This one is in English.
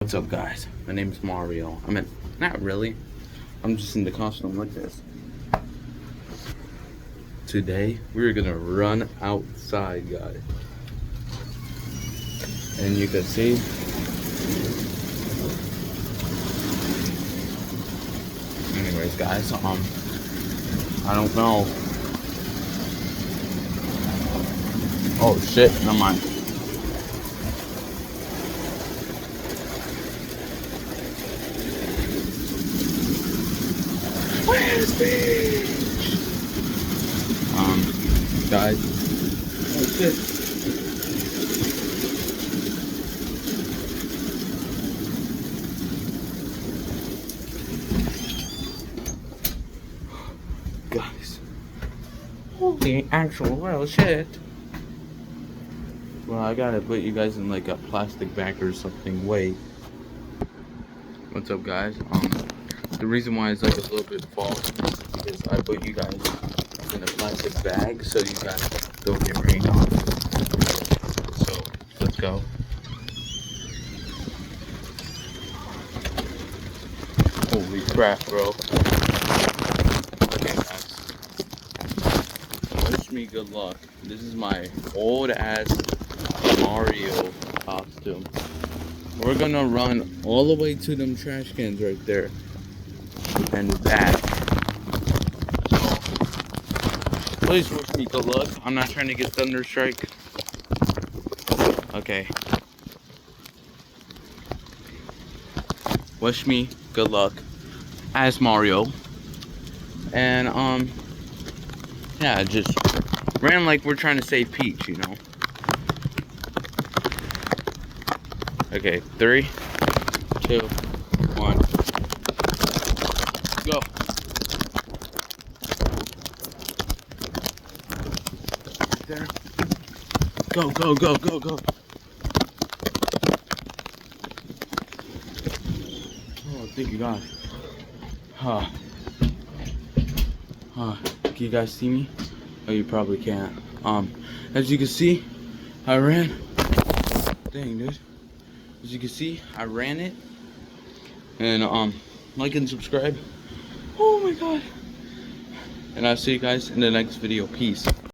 What's up, guys? My name's Mario. Not really. I'm just in the costume like this. Today, we're gonna run outside, guys. And you can see, anyways, guys, I don't know. Oh shit, never mind. Where's Beach? Guys. Oh shit. Guys. Holy actual real shit. Well, I gotta put you guys in like a plastic bag or something. Wait. What's up, guys? The reason why it's like a little bit false is because I put you guys in a plastic bag so you guys don't get rained on. So let's go. Holy crap, bro. Okay, guys. Wish me good luck. This is my old ass Mario costume. We're gonna run all the way to them trash cans right there and back. Please wish me good luck. I'm not trying to get Thunderstrike. Okay. Wish me good luck as Mario. And yeah, just ran like we're trying to save Peach, you know. Okay, 3, 2, 1, go. There. Go, go, go, go, go. Oh, thank you, God. Can you guys see me? Oh, you probably can't. As you can see, I ran. Dang, dude. As you can see, I ran it. And, like and subscribe. Oh my God. And I'll see you guys in the next video. Peace.